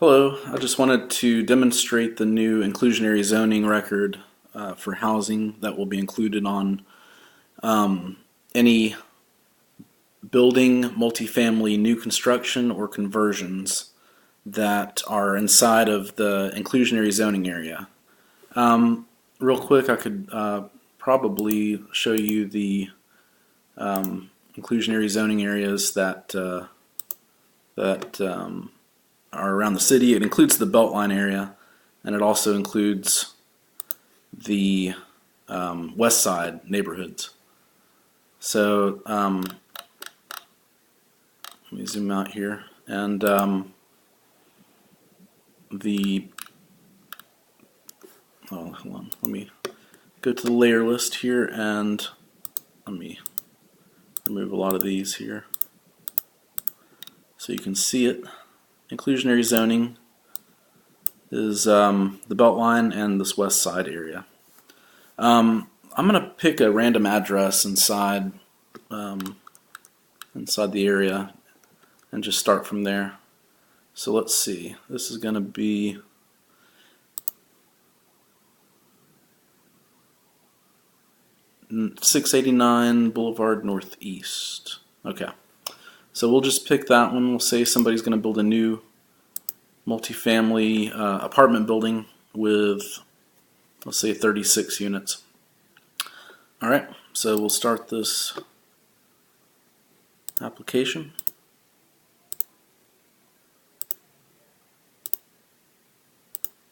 Hello, I just wanted to demonstrate the new inclusionary zoning record for housing that will be included on any building, multifamily new construction, or conversions that are inside of the inclusionary zoning area. Real quick, I could probably show you the inclusionary zoning areas that are around the city. It includes the Beltline area, and it also includes the west side neighborhoods. So let me zoom out here, and hold on, let me go to the layer list here, and let me remove a lot of these here so you can see it. Inclusionary zoning is the Beltline and this west side area. I'm going to pick a random address inside the area and just start from there. So let's see. This is going to be .689 Boulevard Northeast. Okay. So we'll just pick that one. We'll say somebody's going to build a new multifamily apartment building with, let's say, 36 units. Alright, so we'll start this application.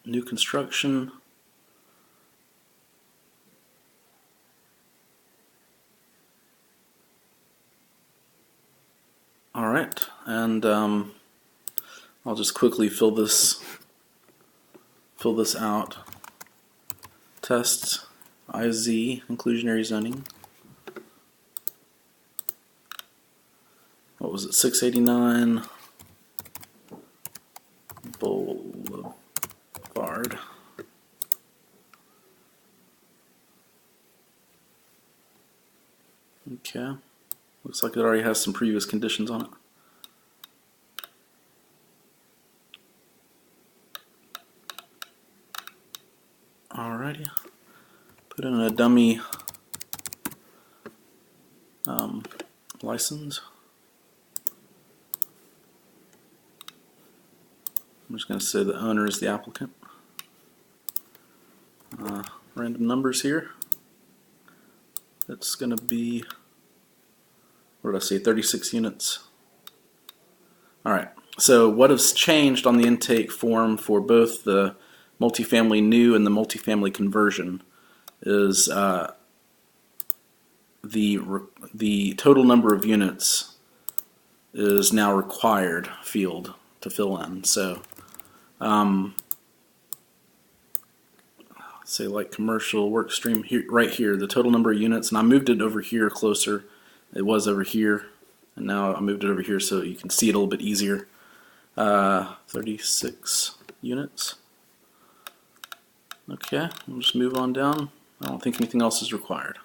New construction. Alright, and I'll just quickly fill this out. Test IZ inclusionary zoning. What was it? 689 Boulevard. Okay. Looks like it already has some previous conditions on it. Alrighty. Put in a dummy license. I'm just going to say the owner is the applicant. Random numbers here. It's going to be, what did I say, 36 units. Alright, so what has changed on the intake form for both the multifamily new and the multifamily conversion is the total number of units is now required field to fill in. So say like commercial work stream here, right here, the total number of units, and I moved it over here closer. It was over here, and now I moved it over here so you can see it a little bit easier. 36 units. Okay, we'll just move on down. I don't think anything else is required.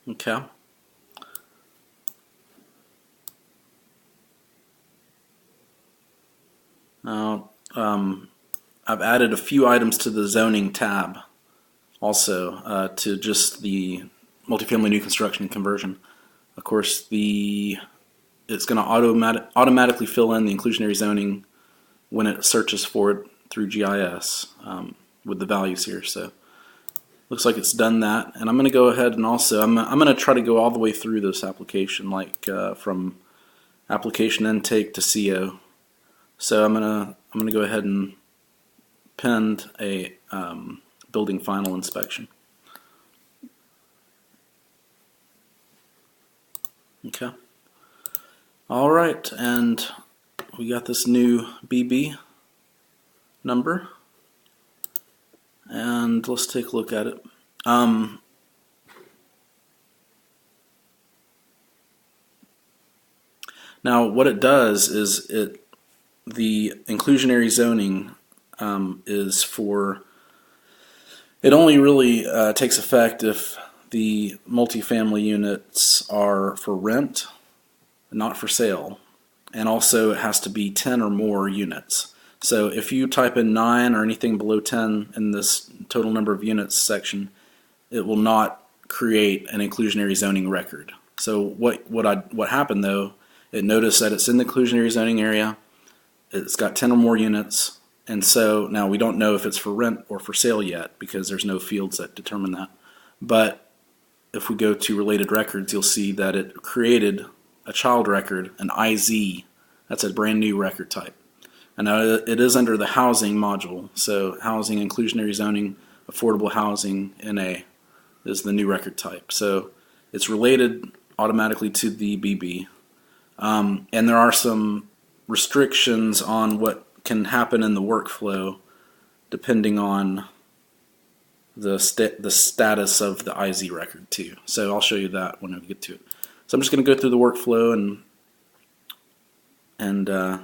Okay. Now, I've added a few items to the zoning tab also to just the multifamily new construction and conversion. Of course, it's going to automatically fill in the inclusionary zoning when it searches for it through GIS with the values here. So looks like it's done that, and I'm going to go ahead and also I'm going to try to go all the way through this application, like from application intake to CO. So I'm gonna go ahead and append a building final inspection. Okay. All right, and we got this new BB number, and let's take a look at it. Now, what it does is the inclusionary zoning is for, it only really takes effect if the multifamily units are for rent, not for sale. And also it has to be 10 or more units. So if you type in 9 or anything below 10 in this total number of units section, it will not create an inclusionary zoning record. So what happened though, it noticed that it's in the inclusionary zoning area, it's got 10 or more units, and so now we don't know if it's for rent or for sale yet because there's no fields that determine that. But if we go to related records, you'll see that it created a child record, an IZ. That's a brand new record type. And now it is under the housing module. So housing, inclusionary zoning, affordable housing, NA is the new record type. So it's related automatically to the BB. And there are some restrictions on what can happen in the workflow depending on the status of the IZ record too. So I'll show you that when I get to it. So I'm just going to go through the workflow and go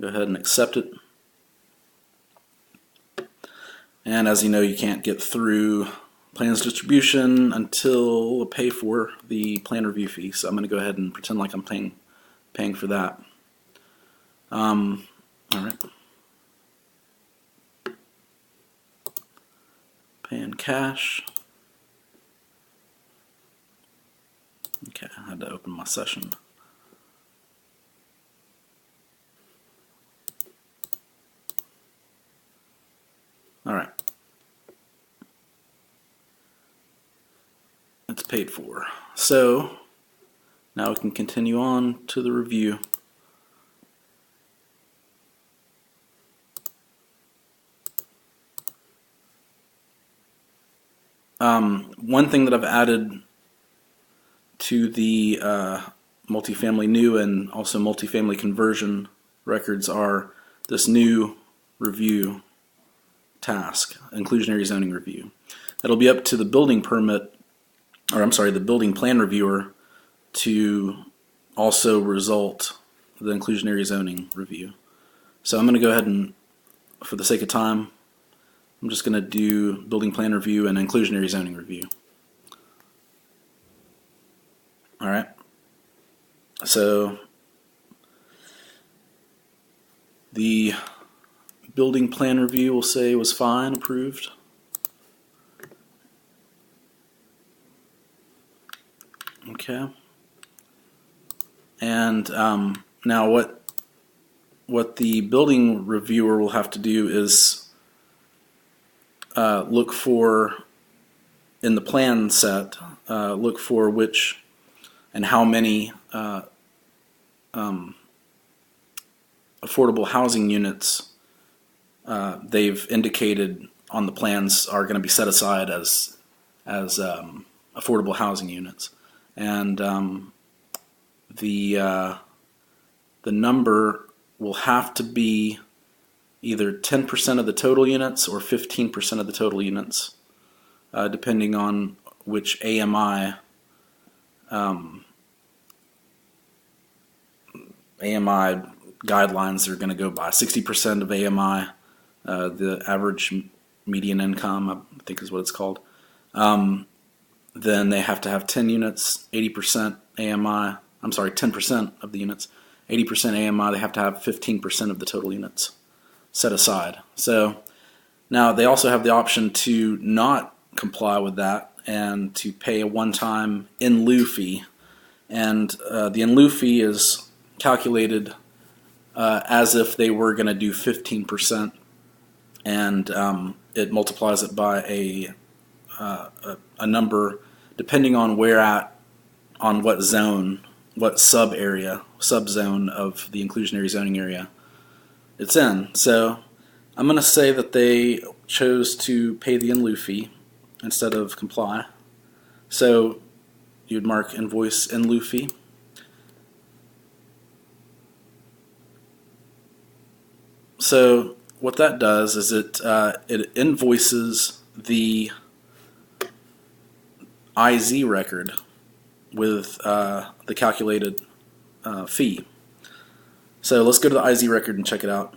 ahead and accept it. And as you know, you can't get through plans distribution until I pay for the plan review fee. So I'm going to go ahead and pretend like I'm paying for that. All right. Pay in cash. Okay, I had to open my session. All right. It's paid for. So now we can continue on to the review. One thing that I've added to the multifamily new and also multifamily conversion records are this new review task, inclusionary zoning review. That'll be up to the building permit, or I'm sorry, the building plan reviewer to also result the inclusionary zoning review. So I'm going to go ahead and, for the sake of time, I'm just going to do building plan review and inclusionary zoning review. All right. So the building plan review we'll say was fine, approved. Okay. And now what the building reviewer will have to do is look for, in the plan set, look for which and how many affordable housing units they've indicated on the plans are going to be set aside as affordable housing units. And the number will have to be either 10% of the total units or 15% of the total units, depending on which AMI guidelines are going to go by. 60% of AMI, the average median income, I think is what it's called. Then they have to have 10 units, 80% AMI, I'm sorry, 10% of the units, 80% AMI, they have to have 15% of the total units set aside. So now they also have the option to not comply with that and to pay a one-time in lieu fee. And the in lieu fee is calculated as if they were going to do 15%, and it multiplies it by a number depending on on what zone, what subzone of the inclusionary zoning area it's in. So I'm going to say that they chose to pay the in lieu fee instead of comply. So you'd mark invoice in lieu fee. So what that does is it invoices the IZ record with the calculated fee. So let's go to the IZ record and check it out.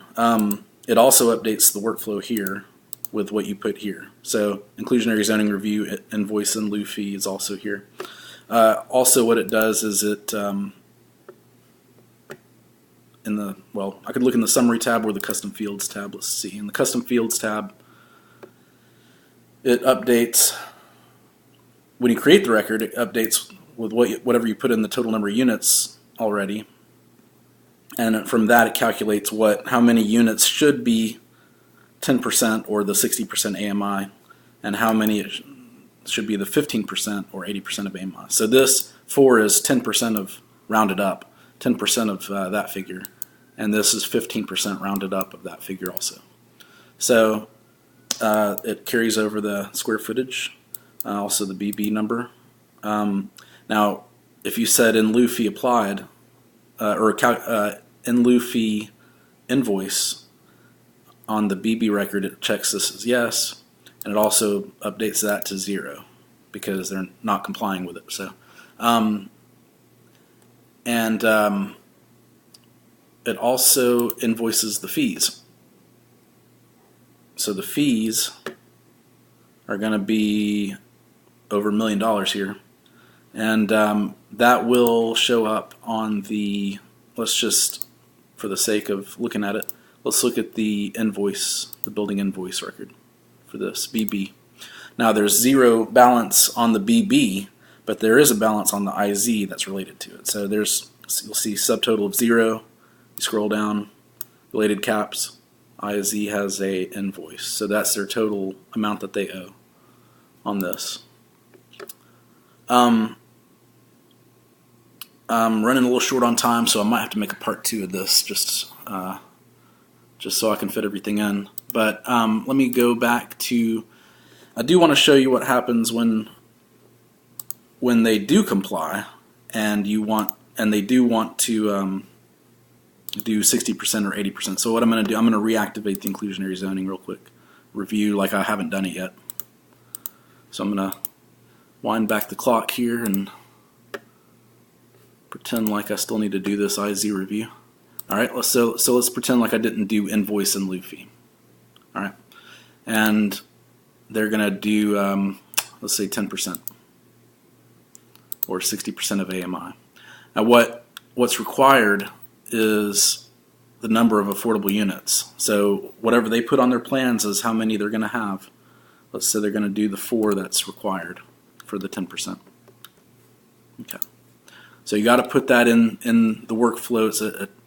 It also updates the workflow here with what you put here. So inclusionary zoning review invoice in lieu fee is also here. Also what it does is it, I could look in the summary tab or the custom fields tab. Let's see. In the custom fields tab, it updates, when you create the record, it updates with whatever you put in the total number of units already. And from that, it calculates how many units should be 10% or the 60% AMI, and how many should be the 15% or 80% of AMI. So this 4 is 10% of rounded up, 10% of that figure, and this is 15% rounded up of that figure also. So it carries over the square footage, also the BB number. Now, if you said in lieu fee applied, in lieu fee invoice on the BB record, it checks this as yes, and it also updates that to 0 because they're not complying with it. So, it also invoices the fees. So the fees are going to be over $1 million here, and that will show up on the, let's just, for the sake of looking at it, let's look at the invoice, the building invoice record for this BB. Now there's 0 balance on the BB, but there is a balance on the IZ that's related to it. So you'll see subtotal of 0. You scroll down, related caps, IZ has a invoice. So that's their total amount that they owe on this. I'm running a little short on time, so I might have to make a part 2 of this just so I can fit everything in. But let me go back to, I do want to show you what happens when they do comply and they do want to do 60% or 80%. So what I'm going to do, I'm going to reactivate the inclusionary zoning real quick, review like I haven't done it yet. So I'm going to wind back the clock here and pretend like I still need to do this IZ review. Alright, so let's pretend like I didn't do invoice and lieu fee. Alright, and they're going to do, let's say 10% or 60% of AMI. Now what's required is the number of affordable units. So whatever they put on their plans is how many they're going to have. Let's say they're going to do the 4 that's required for the 10%. Okay. So you got to put that in the workflow. It's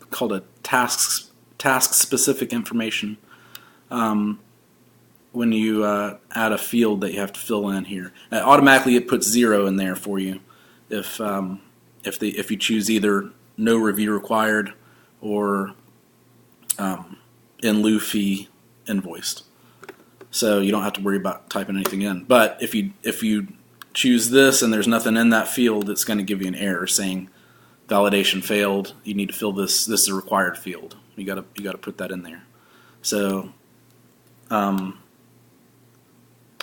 called a task-specific information when you add a field that you have to fill in here. Automatically it puts 0 in there for you if you choose either no review required or in lieu fee invoiced. So you don't have to worry about typing anything in. But if you choose this and there's nothing in that field, it's going to give you an error saying validation failed. You need to fill this. This is a required field. You got to put that in there. So I'll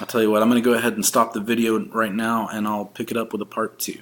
tell you what. I'm going to go ahead and stop the video right now, and I'll pick it up with a part 2.